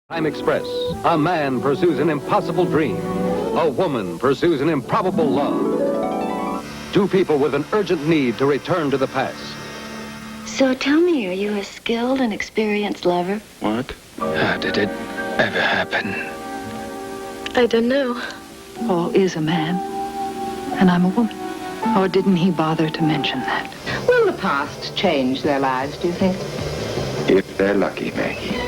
Time Express. A man pursues an impossible dream. A woman pursues an improbable love. Two people with an urgent need to return to the past. So tell me, are you a skilled and experienced lover? What? How did it ever happen? I don't know. Paul is a man, and I'm a woman. Or didn't he bother to mention that? Will the past change their lives, do you think? If they're lucky, Maggie.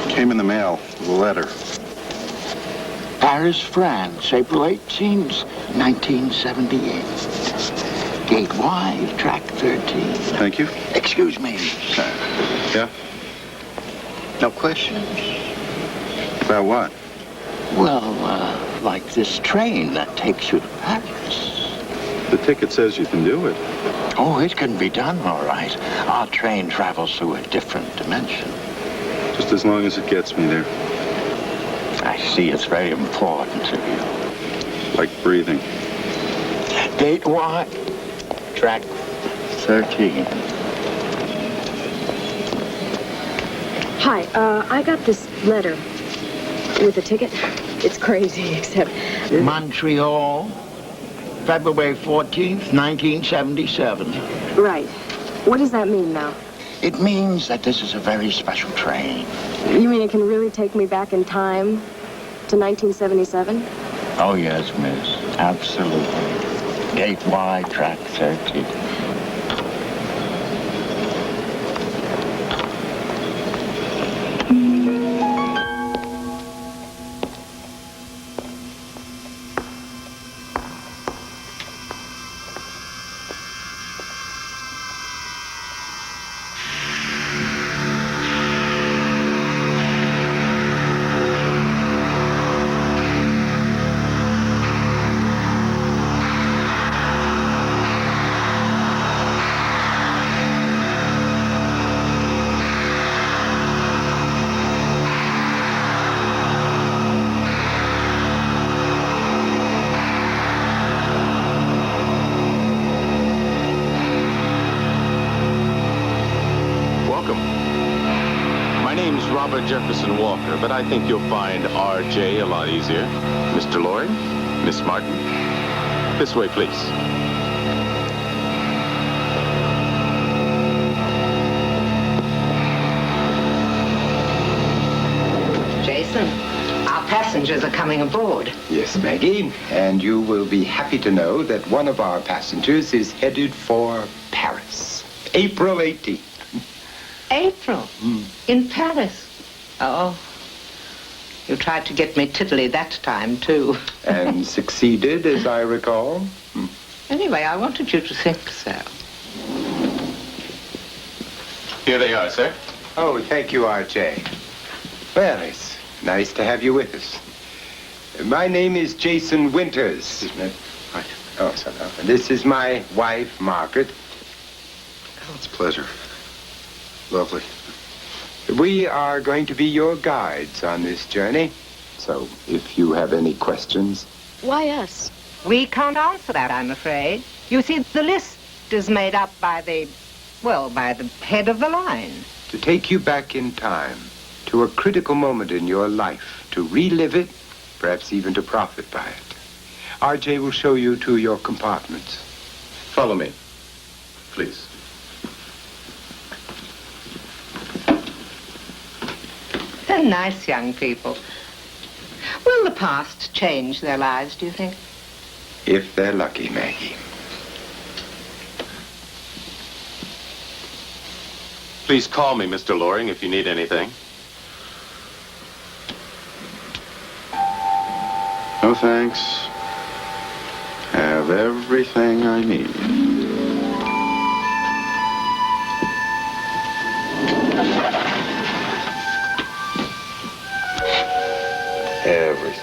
Came in the mail, a letter. Paris, France, April 18th, 1978. Gate Y, track 13. Thank you. Excuse me, sir. Yeah? No questions? About what? Well, like this train that takes you to Paris. The ticket says you can do it. Oh, it can be done, all right. Our train travels through a different dimension. Just as long as it gets me there. I see it's very important to you. Like breathing. Gate Y, track 13. Hi, I got this letter with a ticket. It's crazy, except... Montreal, February 14th, 1977. Right. What does that mean now? It means that this is a very special train. You mean it can really take me back in time to 1977? Oh, yes, miss. Absolutely. Gate Y, track 13. Robert Jefferson Walker, but I think you'll find R.J. a lot easier. Mr. Lloyd, Miss Martin, this way, please. Jason, our passengers are coming aboard. Yes, Maggie. And you will be happy to know that one of our passengers is headed for Paris. April 18th. April? In Paris? Oh. You tried to get me tiddly that time, too. And succeeded, as I recall. Anyway, I wanted you to think so. Here they are, sir. Oh, thank you, R.J. Well, it's nice to have you with us. My name is Jason Winters. Right. Oh, so now, this is my wife, Margaret. It's a pleasure. Lovely. We are going to be your guides on this journey. So if you have any questions. Why us? We can't answer that, I'm afraid. You see, the list is made up by the head of the line. To take you back in time to a critical moment in your life, to relive it, perhaps even to profit by it. RJ will show you to your compartments. Follow me, please. They're nice young people. Will the past change their lives, do you think? If they're lucky, Maggie. Please call me, Mr. Loring, if you need anything. No thanks. Have everything I need. Everything.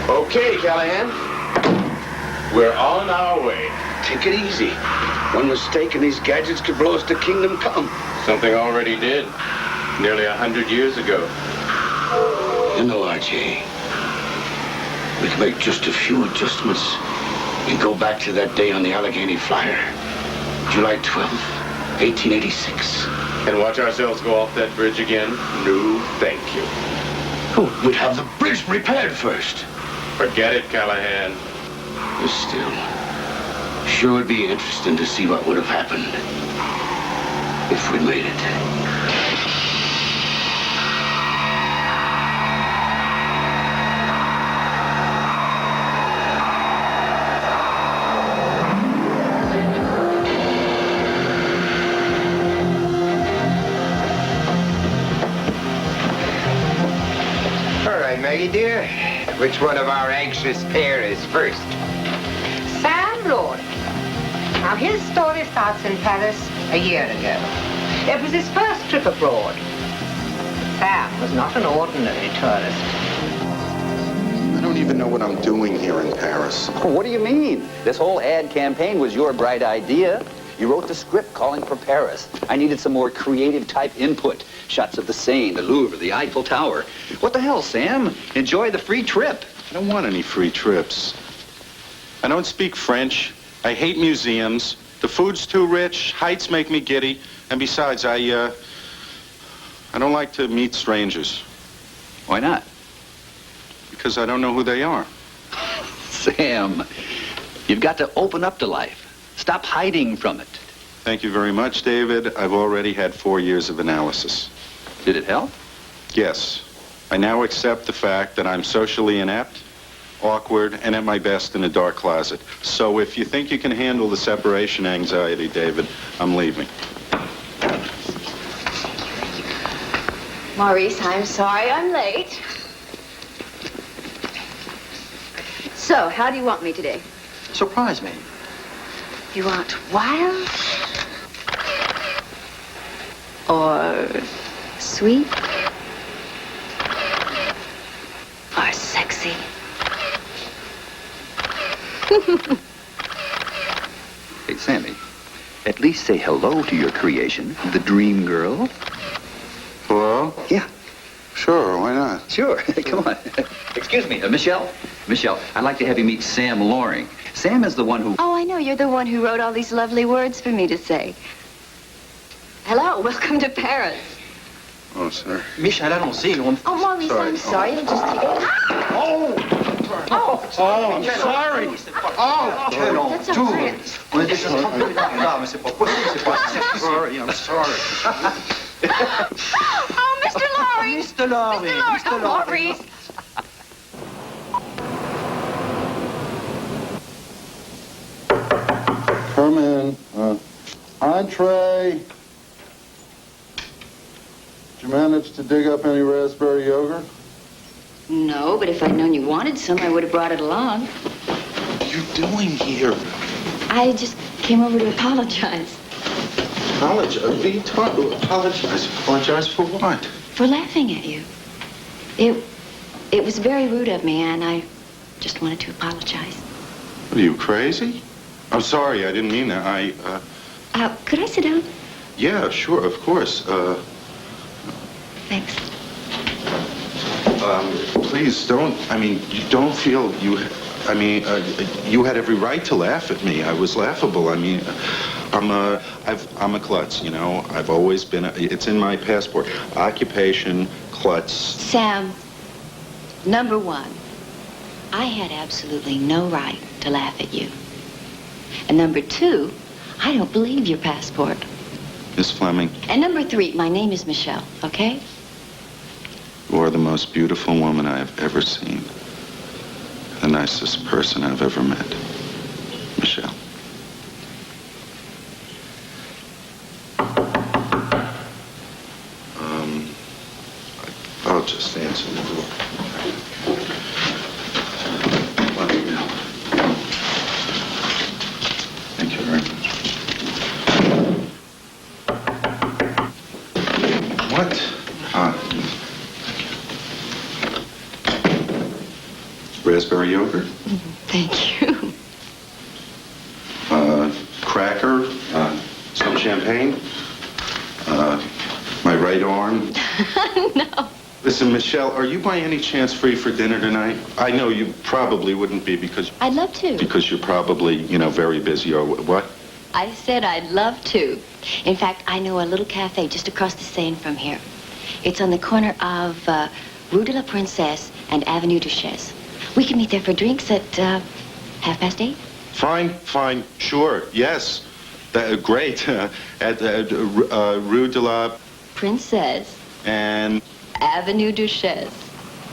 Okay, Callahan. We're on our way. Take it easy. One mistake and these gadgets could blow us to kingdom come. Something already did. Nearly 100 years ago. You know, RJ, we can make just a few adjustments and go back to that day on the Allegheny Flyer. July 12th, 1886. And watch ourselves go off that bridge again? No, thank you. Oh, we'd have the bridge repaired first. Forget it, Callahan. But still, sure would be interesting to see what would have happened if we'd made it. All right, Maggie dear. Which one of our anxious pair is first? Sam Loring. Now, his story starts in Paris a year ago. It was his first trip abroad. Sam was not an ordinary tourist. I don't even know what I'm doing here in Paris. What do you mean? This whole ad campaign was your bright idea. You wrote the script calling for Paris. I needed some more creative type input. Shots of the Seine, the Louvre, the Eiffel Tower. What the hell, Sam? Enjoy the free trip. I don't want any free trips. I don't speak French. I hate museums. The food's too rich. Heights make me giddy. And besides, I don't like to meet strangers. Why not? Because I don't know who they are. Sam, you've got to open up to life. Stop hiding from it. Thank you very much, David. I've already had 4 years of analysis. Did it help? Yes. I now accept the fact that I'm socially inept, awkward, and at my best in a dark closet. So if you think you can handle the separation anxiety, David, I'm leaving. Maurice, I'm sorry I'm late. So, how do you want me today? Surprise me. You want wild? Or sweet? Or sexy? Hey, Sammy, at least say hello to your creation, the dream girl. Hello? Yeah. Sure, why not? Sure. Come on. Excuse me, Michelle. Michelle, I'd like to have you meet Sam Loring. Sam is the one who... Oh, I know. You're the one who wrote all these lovely words for me to say. Hello. Welcome to Paris. Oh, sir. Michel, allons-y. Oh, Maurice, Sorry. I'm sorry. I'm just... Oh! Oh, I'm sorry. Oh, That's all right. Sorry, I'm sorry. Oh, Mr. Loring! Mr. Loring. Mr. Loring. Oh, Maurice. Come in. Entree. Did you manage to dig up any raspberry yogurt? No, but if I'd known you wanted some, I would have brought it along. you doing here? I just came over to apologize. Apologize? What are you talking about? Apologize? Apologize for what? For laughing at you. It was very rude of me, and I just wanted to apologize. Are you crazy? I'm sorry, I didn't mean that. Could I sit down? Yeah, sure, of course. Thanks. Please don't, you don't feel you had every right to laugh at me. I was laughable. I'm a klutz, you know. I've always been, it's in my passport. Occupation, klutz. Sam, number one, I had absolutely no right to laugh at you. And number two, I don't believe your passport. Miss Fleming. And number three, my name is Michelle, okay? You are the most beautiful woman I have ever seen. The nicest person I've ever met. Michelle. I'll just answer the door. Thank you very much. What? Raspberry yogurt? Thank you. Cracker, some champagne, my right arm. No. Listen, Michelle, are you by any chance free for dinner tonight? I know you probably wouldn't be because... I'd love to. Because you're probably, you know, very busy or what? I said I'd love to. In fact, I know a little cafe just across the Seine from here. It's on the corner of Rue de la Princesse and Avenue Duchesse. We can meet there for drinks at 8:30. Fine, sure, yes. Great. At Rue de la... Princesse. And... Avenue Duchesse.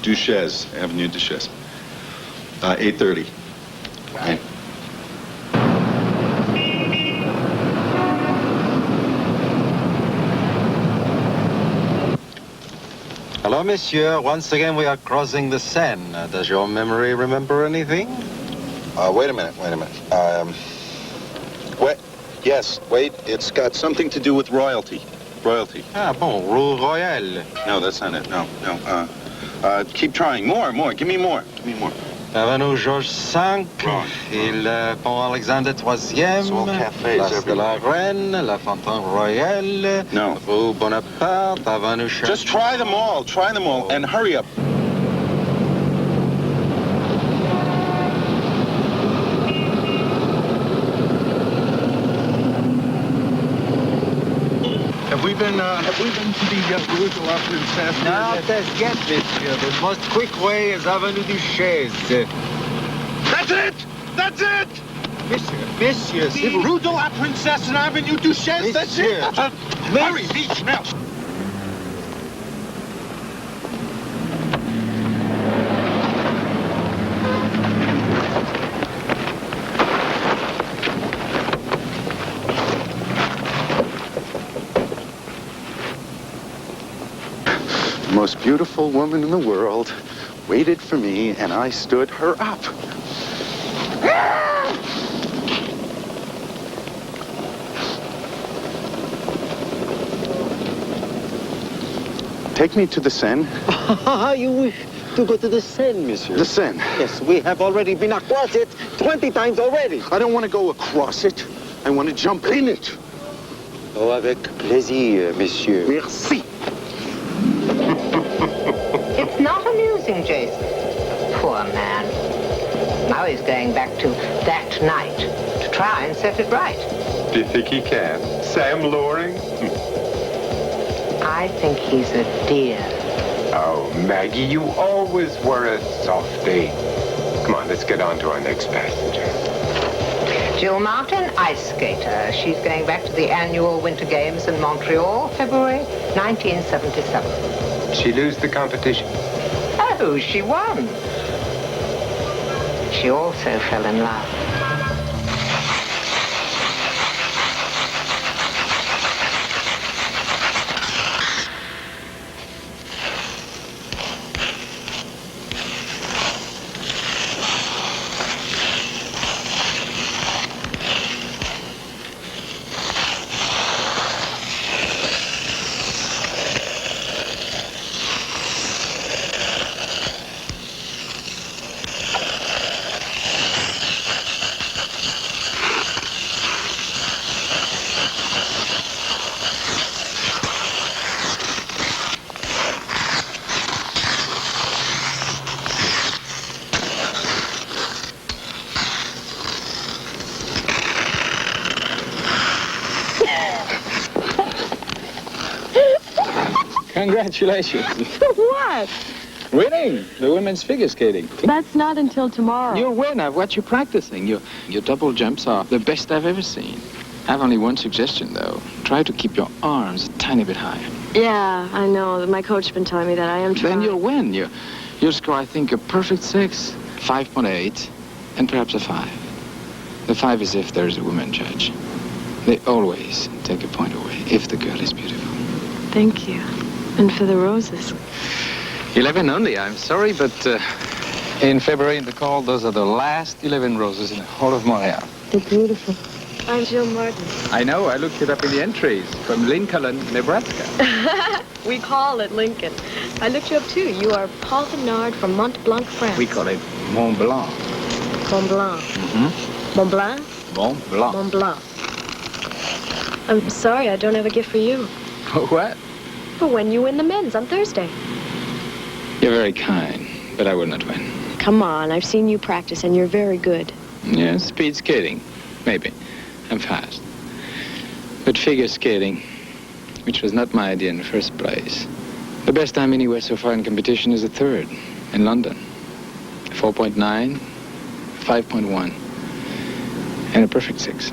Duchesse, Avenue Duchesse. 8:30. Okay. Hello, monsieur. Once again, we are crossing the Seine. Does your memory remember anything? Wait a minute. Yes, wait. It's got something to do with royalty. Royalty. Ah, bon, Rue Royale. No, that's not it. No. Keep trying. More. Give me more. Avenue Georges V. Wrong. Et le pont Alexandre III. It's all cafes Place de la Reine, la Fontaine Royale. No. Rue Bonaparte, Avenue Charles. Just try them all, and hurry up. Have we been to the Rue de la Princesse? Not as yet, monsieur. The most quick way is Avenue Duchesse. That's it! Monsieur, The Rue de la Princesse and Avenue Duchesse, that's it! Hurry, beach now! The most beautiful woman in the world waited for me, and I stood her up. Take me to the Seine. You wish to go to the Seine, monsieur? The Seine. Yes, we have already been across it 20 times already. I don't want to go across it. I want to jump in it. Oh, avec plaisir, monsieur. Merci. It's not amusing, Jason. Poor man. Now he's going back to that night to try and set it right. Do you think he can? Sam Loring? I think he's a dear. Oh, Maggie, you always were a softie. Come on, let's get on to our next passenger. Jill Martin, ice skater. She's going back to the annual Winter Games in Montreal, February 1977. She lose the competition? Oh, she won. She also fell in love. Congratulations. What? Winning the women's figure skating. That's not until tomorrow. You'll win. I've watched you practicing. Your double jumps are the best I've ever seen. I have only one suggestion, though. Try to keep your arms a tiny bit higher. Yeah, I know. My coach has been telling me that. I am trying. Then you'll win. You'll score, I think, a perfect 6, 5.8, and perhaps a 5. The 5 is if there's a woman judge. They always take a point away if the girl is beautiful. Thank you. And for the roses. 11 only. I'm sorry, but in February in the call, those are the last 11 roses in the whole of Montreal. They're beautiful. I'm Jill Martin. I know. I looked it up in the entries from Lincoln, Nebraska. We call it Lincoln. I looked you up, too. You are Paul Bernard from Mont Blanc, France. We call it Mont Blanc. Mont Blanc. Mm-hmm. Mont Blanc? Mont Blanc. Mont Blanc. I'm sorry, I don't have a gift for you. For what? For when you win the men's on Thursday. You're very kind, but I will not win. Come on, I've seen you practice, and you're very good. Yeah, speed skating. Maybe. I'm fast. But figure skating, which was not my idea in the first place. The best time anywhere so far in competition is a 3rd in London. 4.9, 5.1, and a perfect 6.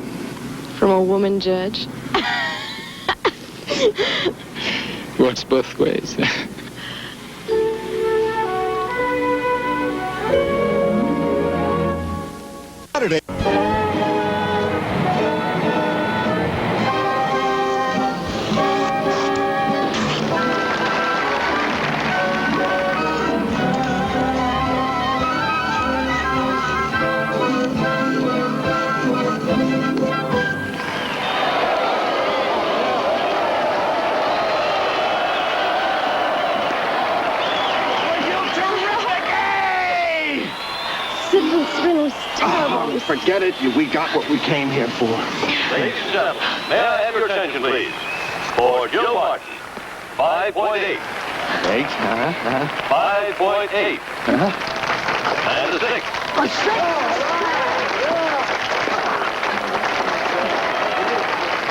From a woman judge? Works both ways. Saturday. Forget it. We got what we came here for. Ladies and gentlemen, may I have your attention, please? For Jill Martin, 5.8. 8? 5.8. And a 6. A 6!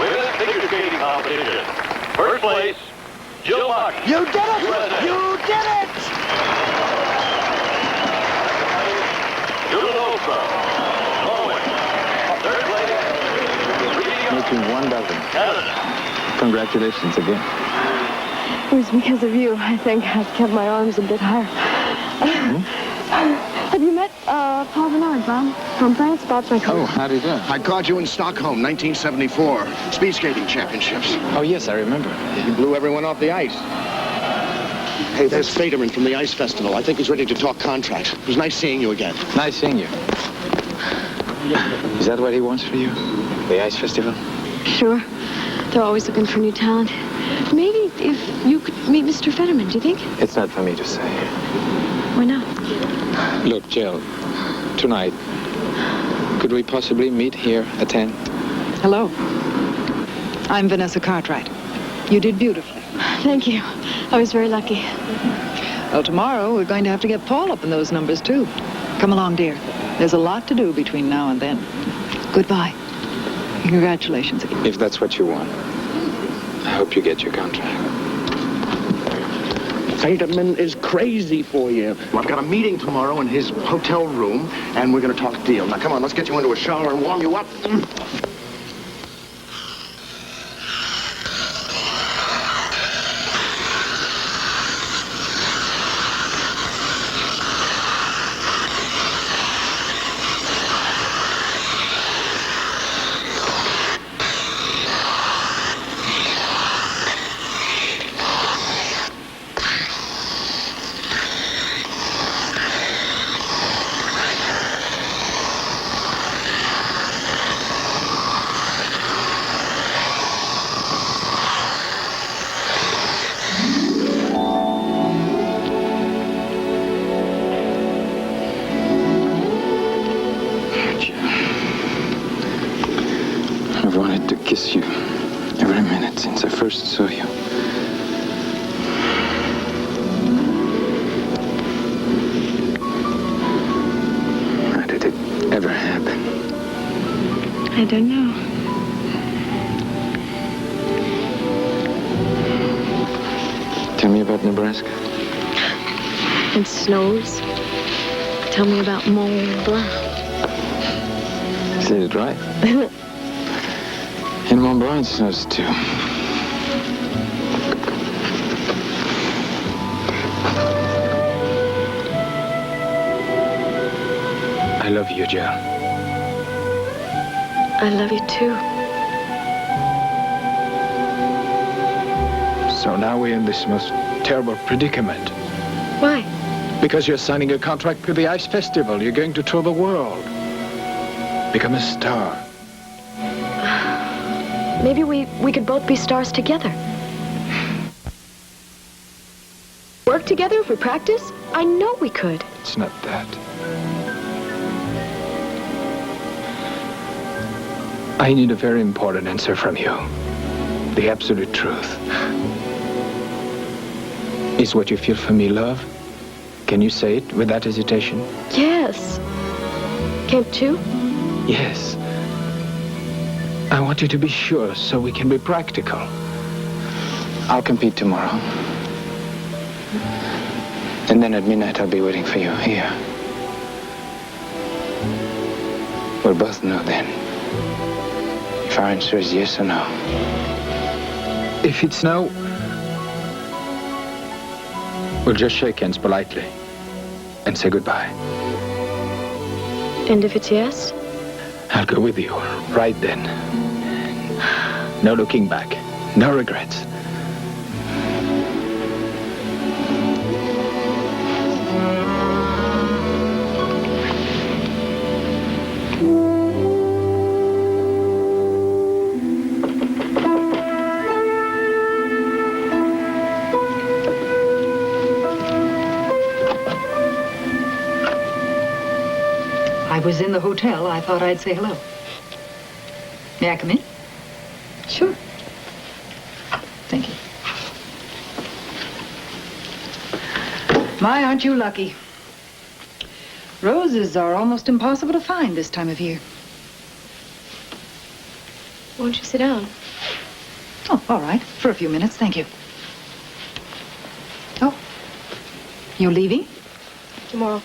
Women's figure skating competition. First place, Jill Martin. You did it! USA. You did it! Jules Ostrom, Norway. Third place, Making 1 dozen. Canada. Congratulations again. It was because of you, I think. I've kept my arms a bit higher. Have you met Paul Bernard, Bob? From France, Bob's my coach. Oh, how do you do? I caught you in Stockholm, 1974. Speed skating championships. Oh, yes, I remember. You blew everyone off the ice. Hey, there's Federman from the Ice Festival. I think he's ready to talk contracts. It was nice seeing you again. Nice seeing you. Is that what he wants for you? The Ice Festival? Sure. They're always looking for new talent. Maybe if you could meet Mr. Federman, do you think? It's not for me to say. Why not? Look, Jill, tonight, could we possibly meet here at 10? Hello. I'm Vanessa Cartwright. You did beautifully. Thank you. I was very lucky. Well, tomorrow we're going to have to get Paul up in those numbers, too. Come along, dear. There's a lot to do between now and then. Goodbye. Congratulations again. If that's what you want, I hope you get your contract. Federman is crazy for you. Well, I've got a meeting tomorrow in his hotel room, and we're going to talk deal. Now, come on, let's get you into a shower and warm you up. I've wanted to kiss you every minute since I first saw you. How did it ever happen? I don't know. Tell Nebraska? It snows. Tell me about Mont Blanc. Said it right. In Mont Blanc, it snows too. I love you, Jill. I love you too. So now we're in this most terrible predicament. Why? Because you're signing a contract with the Ice Festival. You're going to tour the world. Become a star. Maybe we could both be stars together. Work together if we practice? I know we could. It's not that. I need a very important answer from you. The absolute truth. Is what you feel for me love? Can you say it without hesitation? Yes. Can't you? Yes. I want you to be sure so we can be practical. I'll compete tomorrow. And then at midnight I'll be waiting for you here. We'll both know then if our answer is yes or no. If it's no, we'll just shake hands politely and say goodbye. And if it's yes? I'll go with you right then. No looking back. No regrets. I was in the hotel. I thought I'd say hello. May I come in? Sure. Thank you. My, aren't you lucky? Roses are almost impossible to find this time of year. Won't you sit down? Oh, all right. For a few minutes. Thank you. Oh, you're leaving? Tomorrow.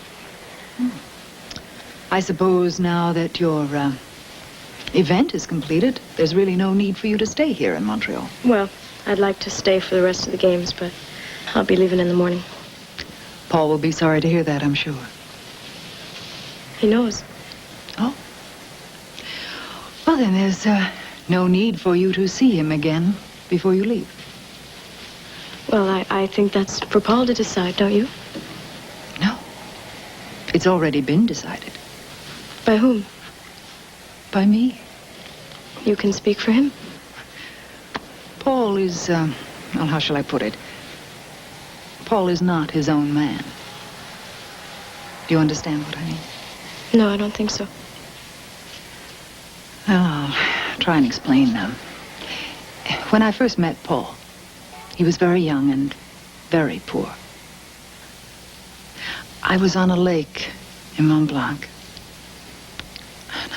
I suppose now that your event is completed, there's really no need for you to stay here in Montreal. Well, I'd like to stay for the rest of the games, but I'll be leaving in the morning. Paul will be sorry to hear that, I'm sure. He knows. Oh. Well, then there's no need for you to see him again before you leave. Well, I think that's for Paul to decide, don't you? No. It's already been decided. By whom? By me. You can speak for him? Paul is, well, how shall I put it? Paul is not his own man. Do you understand what I mean? No, I don't think so. Well, I'll try and explain them. When I first met Paul, he was very young and very poor. I was on a lake in Mont Blanc. And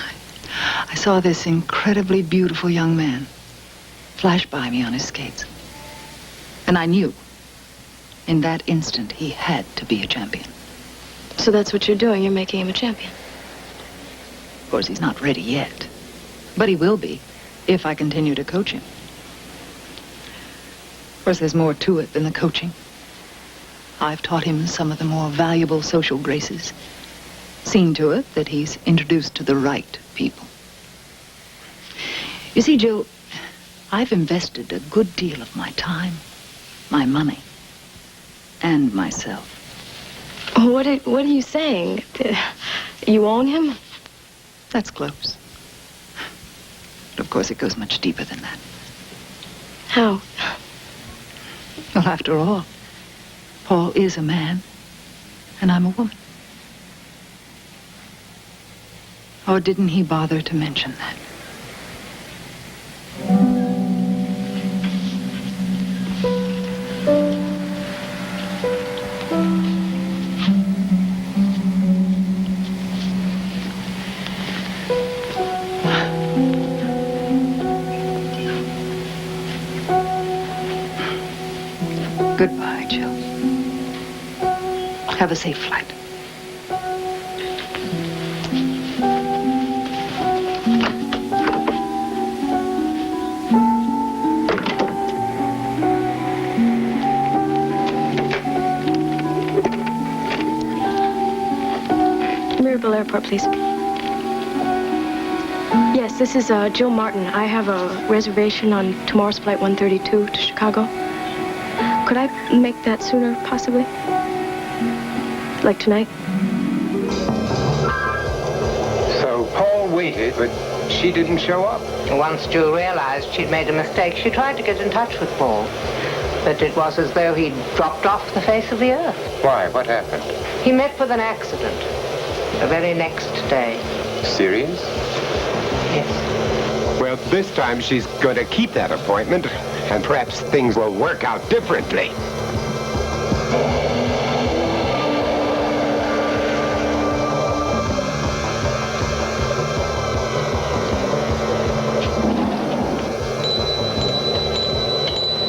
I saw this incredibly beautiful young man flash by me on his skates. And I knew, in that instant, he had to be a champion. So that's what you're doing. You're making him a champion. Of course, he's not ready yet. But he will be, if I continue to coach him. Of course, there's more to it than the coaching. I've taught him some of the more valuable social graces. Seen to it that he's introduced to the right people. You see, Jill, I've invested a good deal of my time, my money, and myself. What are you saying? You own him? That's close. But of course, it goes much deeper than that. How? Well, after all, Paul is a man, and I'm a woman. Or didn't he bother to mention that? Goodbye, Jill. Have a safe flight. Mirabel Airport, please. Yes, this is Jill Martin. I have a reservation on tomorrow's flight 132 to Chicago. Could I make that sooner, possibly? Like tonight? So Paul waited, but she didn't show up. Once Jill realized she'd made a mistake, she tried to get in touch with Paul. But it was as though he'd dropped off the face of the earth. Why? What happened? He met with an accident the very next day. Serious? Yes. Well, this time she's going to keep that appointment, and perhaps things will work out differently.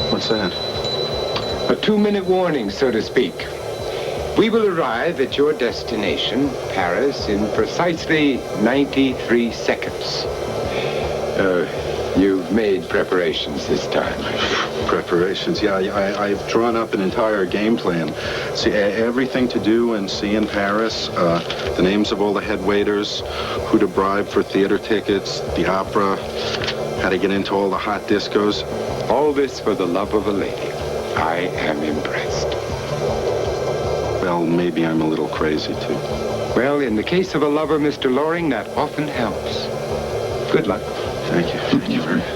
What's that? A 2-minute warning, so to speak. We will arrive at your destination, Paris, in precisely 93 seconds. You've made preparations this time. Preparations, yeah. I've drawn up an entire game plan. See, everything to do and see in Paris, the names of all the head waiters, who to bribe for theater tickets, the opera, how to get into all the hot discos. All this for the love of a lady. I am impressed. Well, maybe I'm a little crazy, too. Well, in the case of a lover, Mr. Loring, that often helps. Good luck. Thank you. Thank you very much.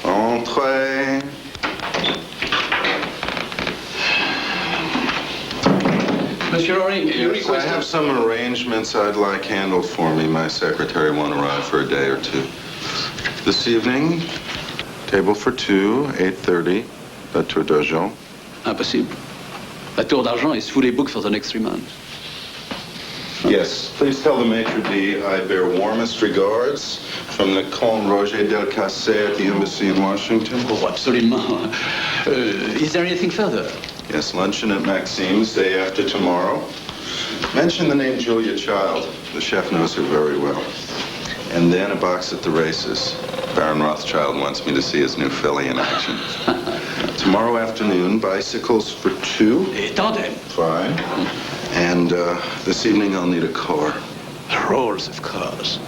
Entrez. Monsieur Loring, you Yes, I have some arrangements I'd like handled for me. My secretary won't arrive for a day or two. This evening, table for two, 8:30, La Tour d'Argent. Impossible. La Tour d'Argent is fully booked for the next 3 months. Yes, please tell the maitre d' I bear warmest regards from the Comte Roger Del Casse at the embassy in Washington. Oh, absolument. Is there anything further? Yes, luncheon at Maxime's day after tomorrow. Mention the name Julia Child. The chef knows her very well. And then a box at the races. Baron Rothschild wants me to see his new filly in action. Tomorrow afternoon, bicycles for two. Tandem. Fine. And this evening I'll need a car. Rolls of cars.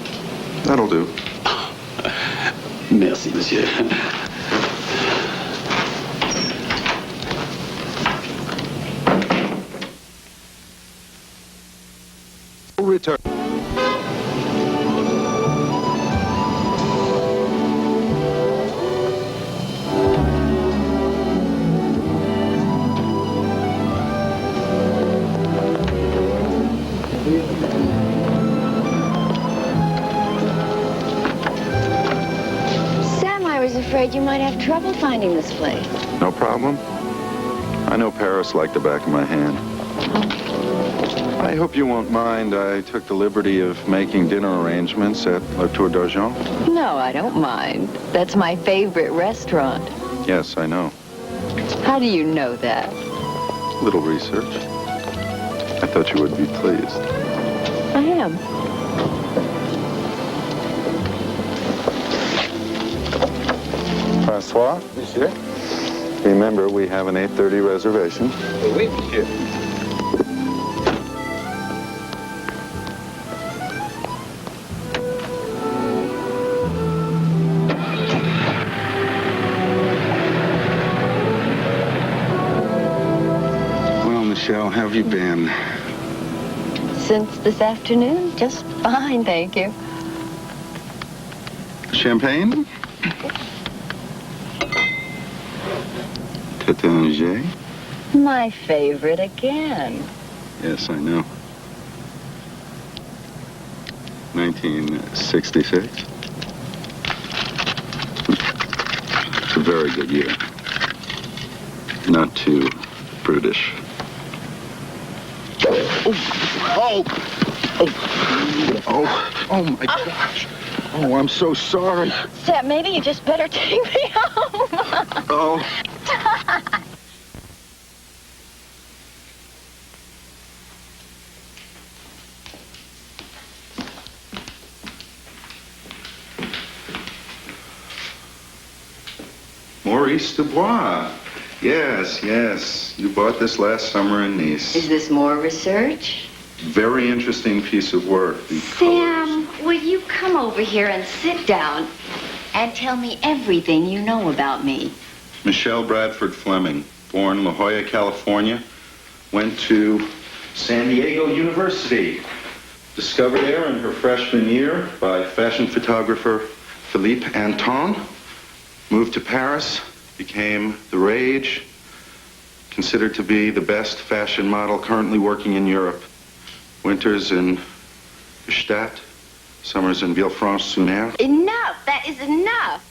That'll do. Merci, monsieur. Return. Sam, I was afraid you might have trouble finding this place. No problem. I know Paris like the back of my hand. I hope you won't mind. I took the liberty of making dinner arrangements at La Tour d'Argent. No, I don't mind. That's my favorite restaurant. Yes, I know. How do you know that? Little research. I thought you would be pleased. I am. Francois? Monsieur? Remember, we have an 8:30 reservation. Oui, monsieur. Well, Michelle, how have you been? Since this afternoon, just fine, thank you. Champagne? Tétanger? My favorite again. Yes, I know. 1966. It's a very good year. Not too brutish. Oh my gosh. Oh, I'm so sorry. Sam, maybe you just better take me home. Oh. Maurice Dubois. Yes, yes. You bought this last summer in Nice. Is this more research? Very interesting piece of work. The Sam, will you come over here and sit down and tell me everything you know about me? Michelle Bradford Fleming, born La Jolla, California, went to San Diego University. Discovered there in her freshman year by fashion photographer Philippe Anton. Moved to Paris, became the rage, considered to be the best fashion model currently working in Europe. Winters in Gstaad, summers in Villefranche-sur-Mer. Enough! That is enough!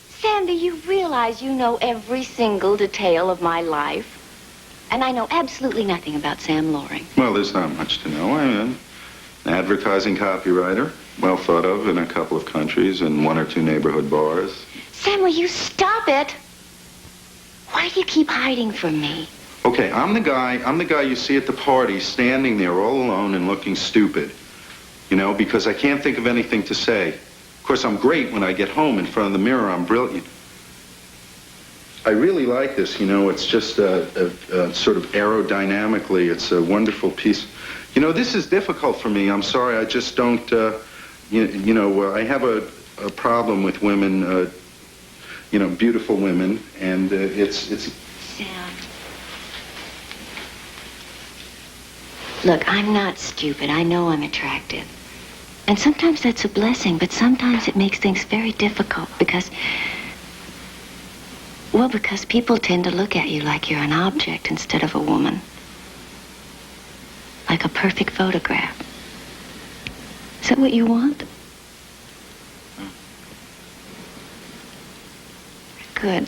Sam, do you realize you know every single detail of my life? And I know absolutely nothing about Sam Loring. Well, there's not much to know. I'm an advertising copywriter, well thought of in a couple of countries and one or two neighborhood bars. Sam, will you stop it? Why do you keep hiding from me? Okay, I'm the guy you see at the party standing there all alone and looking stupid. You know, because I can't think of anything to say. Of course, I'm great when I get home in front of the mirror. I'm brilliant. I really like this, you know, it's just sort of aerodynamically, it's a wonderful piece. You know, this is difficult for me. I'm sorry, I just don't, I have a problem with women, beautiful women, and it's... Sam. Look, I'm not stupid. I know I'm attractive. And sometimes that's a blessing, but sometimes it makes things very difficult because people tend to look at you like you're an object instead of a woman. Like a perfect photograph. Is that what you want? Good.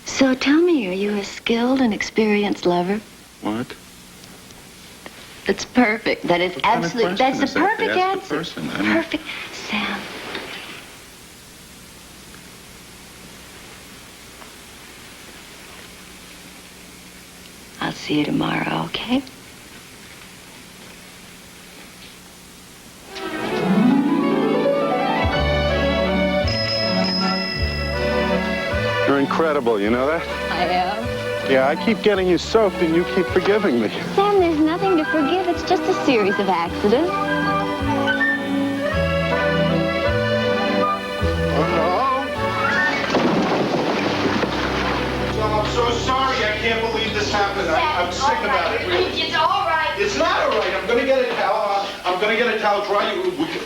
So tell me, are you a skilled and experienced lover? What? That's perfect. That is absolutely, that's the perfect answer. Perfect. Sam. I'll see you tomorrow, okay? You're incredible, you know that? I am. Yeah, I keep getting you soaked and you keep forgiving me. Sam, there's nothing to forgive. It's just a series of accidents. I'm so sorry. I can't believe this happened. I'm sick about it. Really. It's all right. It's not all right. I'm going to get a towel. I'm going to get a towel dry.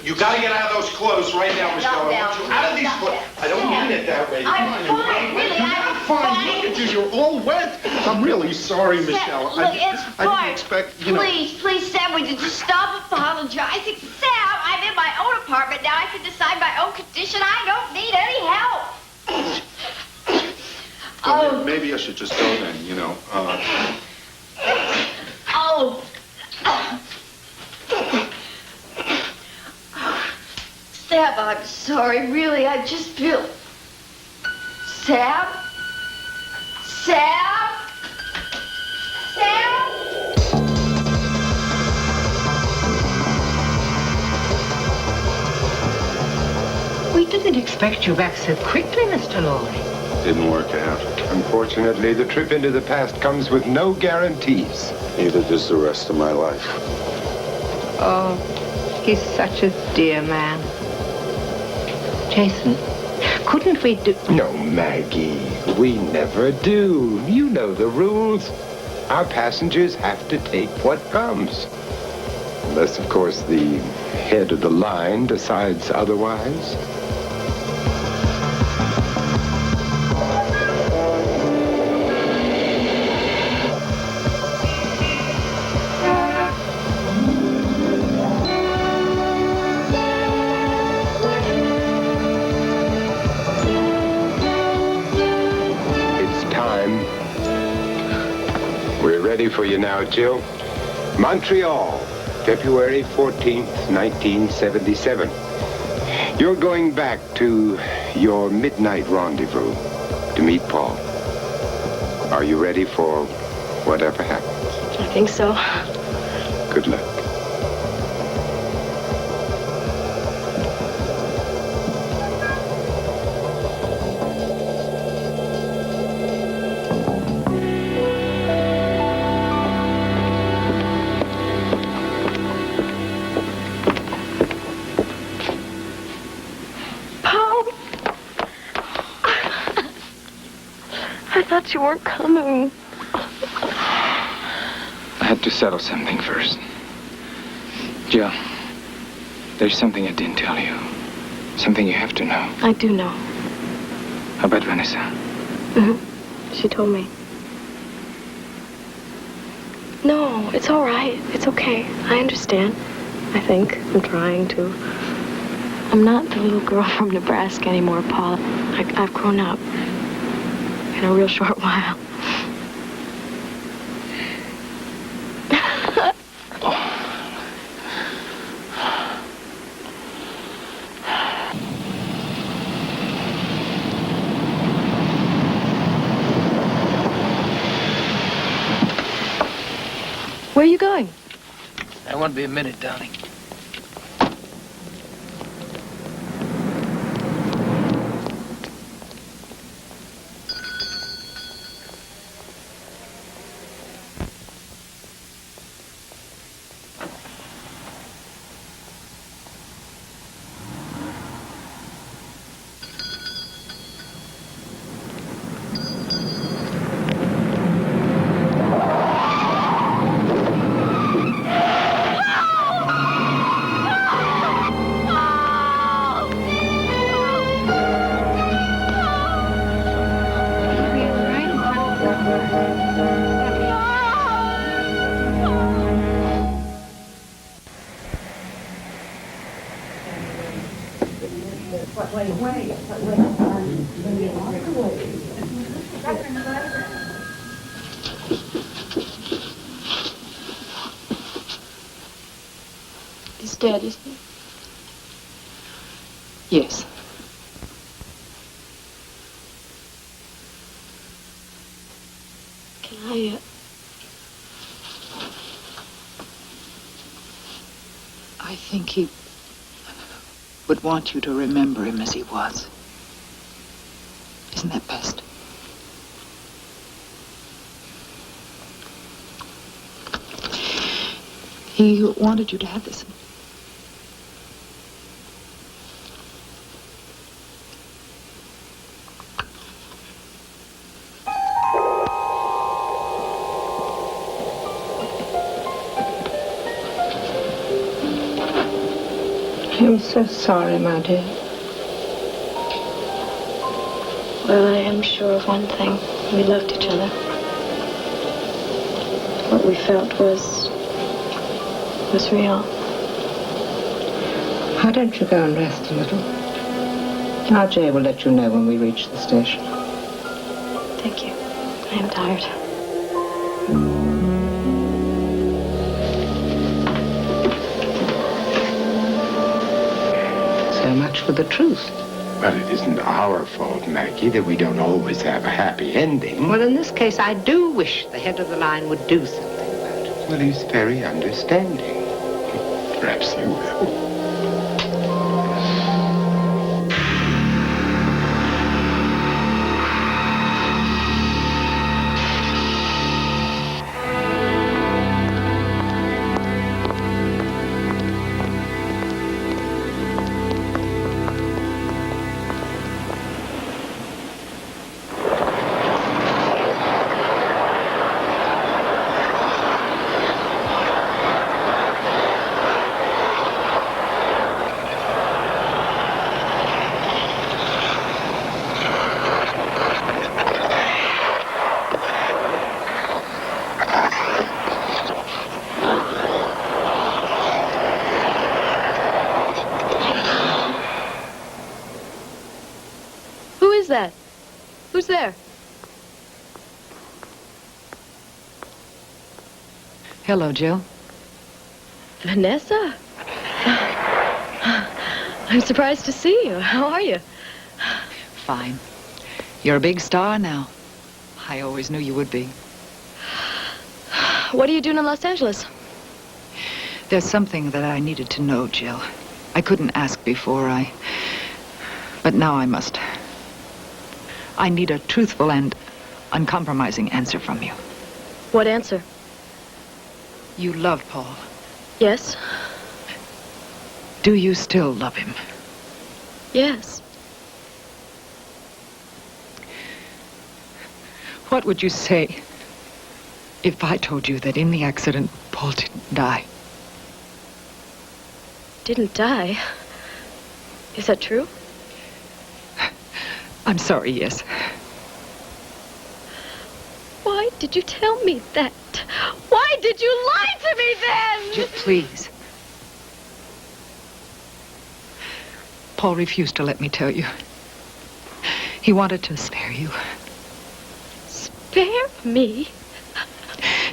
You got to get out of those clothes right now, Michelle. I want you out of these clothes. I don't mean it that way. I'm fine, really. I'm fine. Look at you. You're all wet. I'm really sorry, Michelle. Look, it's fine. I didn't expect, Please, Sam, would you just stop apologizing? Sam, I'm in my own apartment now. I can decide my own condition. I don't need any help. Well, maybe I should just go then, Sam, I'm sorry. Really, I just feel... Sam? Sam? Sam? We didn't expect you back so quickly, Mr. Loring. Didn't work out. Unfortunately, the trip into the past comes with no guarantees. Neither does the rest of my life. Oh, he's such a dear man. Jason, couldn't we do... No, Maggie, we never do. You know the rules. Our passengers have to take what comes. Unless, of course, the head of the line decides otherwise. Ready for you now, Jill. Montreal, February 14th, 1977. You're going back to your midnight rendezvous to meet Paul. Are you ready for whatever happens? I think so. Good luck. I thought you weren't coming. I had to settle something first. Jill, there's something I didn't tell you. Something you have to know. I do know. How about Vanessa? Mm-hmm. She told me. No, it's all right. It's okay. I understand. I think. I'm trying to. I'm not the little girl from Nebraska anymore, Paul. I've grown up. In a real short while. Where are you going? I won't be a minute, darling. He's dead, isn't he? Yes. Can I, I think he would want you to remember him as he was. Isn't that best? He wanted you to have this. I'm so sorry, my dear. Well, I am sure of one thing. We loved each other. What we felt was real. Why don't you go and rest a little? RJ will let you know when we reach the station. Thank you. I am tired. So much for the truth. But it isn't our fault, Maggie, that we don't always have a happy ending. Well, in this case, I do wish the head of the line would do something about it. Well, he's very understanding. Perhaps you will. Who's there? Hello, Jill. Vanessa? I'm surprised to see you. How are you? Fine. You're a big star now. I always knew you would be. What are you doing in Los Angeles? There's something that I needed to know, Jill. I couldn't ask before, but now I must. I need a truthful and uncompromising answer from you. What answer? You love Paul. Yes. Do you still love him? Yes. What would you say if I told you that in the accident, Paul didn't die? Didn't die? Is that true? I'm sorry, yes. Why did you tell me that? Why did you lie to me then? Jill, please. Paul refused to let me tell you. He wanted to spare you. Spare me?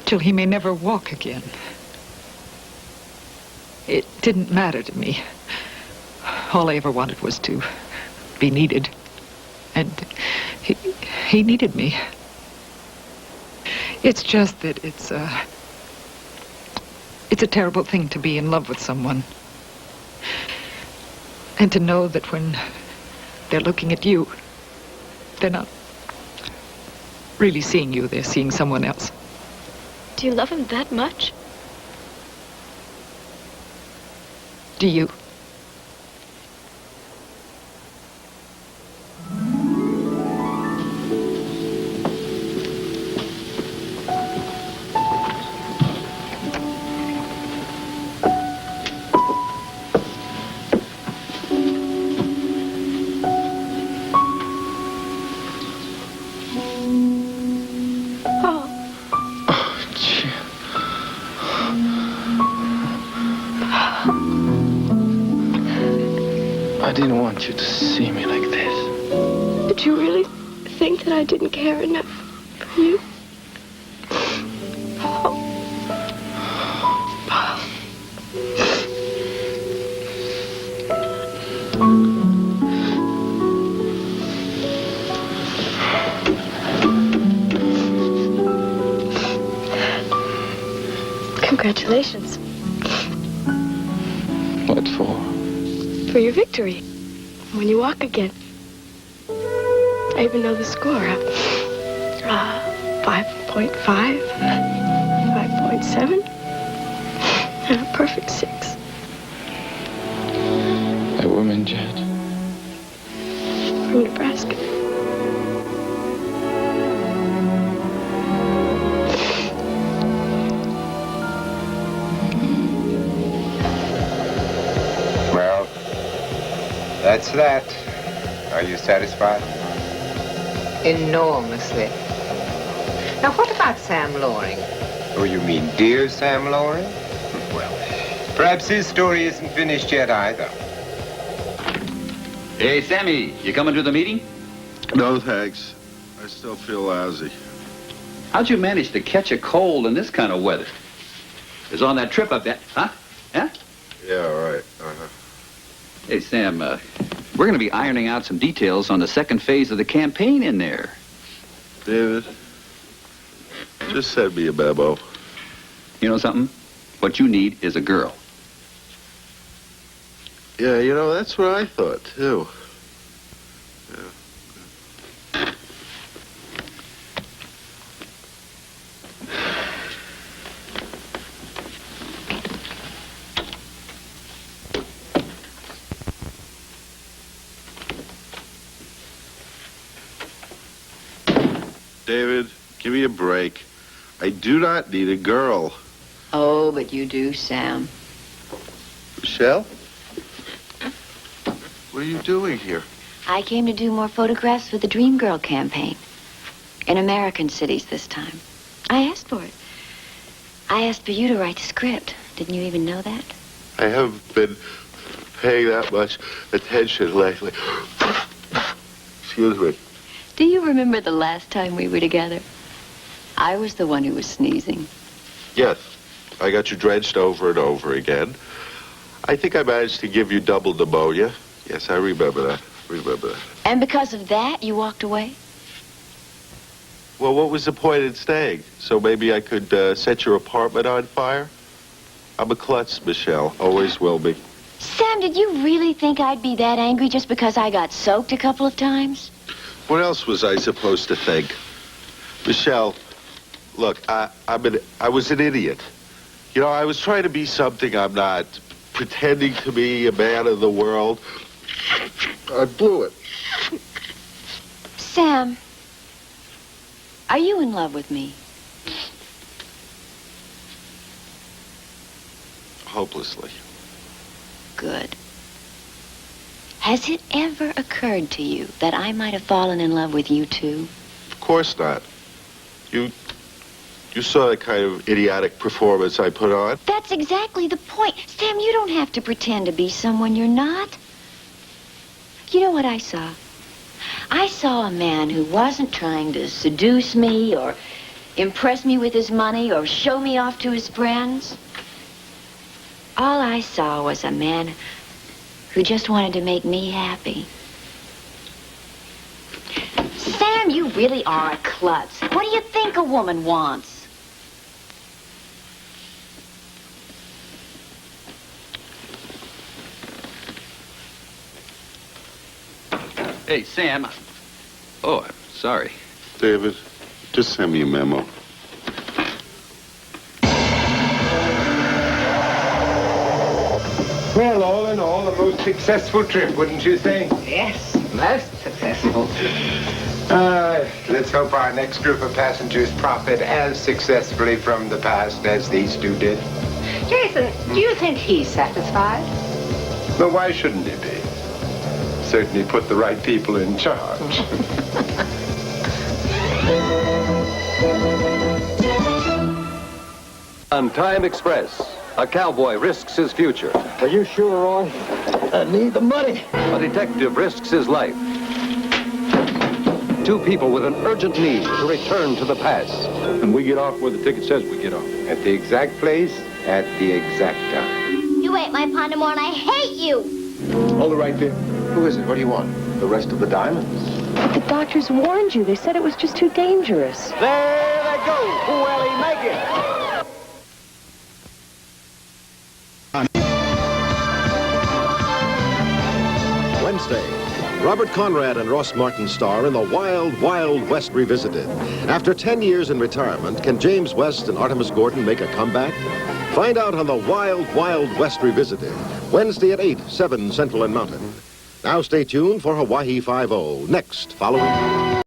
Till he may never walk again. It didn't matter to me. All I ever wanted was to be needed. And he needed me. It's just that it's a terrible thing to be in love with someone. And to know that when they're looking at you, they're not really seeing you, they're seeing someone else. Do you love him that much? Do you? I didn't want you to see me like this. Did you really think that I didn't care enough for you? Congratulations. What for? For your victory. When you walk again. I even know the score. 5.5, 5.7, and a perfect 6. A woman jet. From Nebraska. Well, that's that. Are you satisfied? Enormously. Now, what about Sam Loring? Oh, you mean dear Sam Loring? Well, perhaps his story isn't finished yet either. Hey, Sammy, you coming to the meeting? No, thanks. I still feel lousy. How'd you manage to catch a cold in this kind of weather? It was on that trip up there, huh? Yeah? Yeah, right. Hey, Sam, we're going to be ironing out some details on the second phase of the campaign in there. David, just send me a memo. You know something? What you need is a girl. Yeah, you know, that's what I thought, too. David, give me a break. I do not need a girl. Oh, but you do, Sam. Michelle? What are you doing here? I came to do more photographs for the Dream Girl campaign. In American cities this time. I asked for it. I asked for you to write the script. Didn't you even know that? I haven't been paying that much attention lately. Excuse me. Do you remember the last time we were together? I was the one who was sneezing. Yes. I got you drenched over and over again. I think I managed to give you double pneumonia. Yes, I remember that. And because of that, you walked away? Well, what was the point in staying? So maybe I could set your apartment on fire? I'm a klutz, Michelle. Always will be. Sam, did you really think I'd be that angry just because I got soaked a couple of times? What else was I supposed to think? Michelle, look, I was an idiot. You know, I was trying to be something I'm not, pretending to be a man of the world. I blew it. Sam, are you in love with me? Hopelessly. Good. Has it ever occurred to you that I might have fallen in love with you, too? Of course not. You saw the kind of idiotic performance I put on. That's exactly the point. Sam, you don't have to pretend to be someone you're not. You know what I saw? I saw a man who wasn't trying to seduce me or impress me with his money or show me off to his friends. All I saw was a man who just wanted to make me happy. Sam, you really are a klutz. What do you think a woman wants? Hey, Sam. Oh, I'm sorry. David, just send me a memo. Well, all in all, a most successful trip, wouldn't you say? Yes, most successful. Let's hope our next group of passengers profit as successfully from the past as these two did. Jason, do you think he's satisfied? But why shouldn't he be? Certainly put the right people in charge. On Time Express, a cowboy risks his future. Are you sure, Roy? I need the money. A detective risks his life. Two people with an urgent need to return to the past. And we get off where the ticket says we get off. At the exact place, at the exact time. You ate my Pandemore and I hate you! Hold it right there. Who is it? What do you want? The rest of the diamonds? But the doctors warned you. They said it was just too dangerous. There they go. Who will he make it? Wednesday, Robert Conrad and Ross Martin star in the Wild, Wild West Revisited. After 10 years in retirement, can James West and Artemis Gordon make a comeback? Find out on the Wild, Wild West Revisited, Wednesday at 8, 7 Central and Mountain. Now stay tuned for Hawaii Five-0, next, following...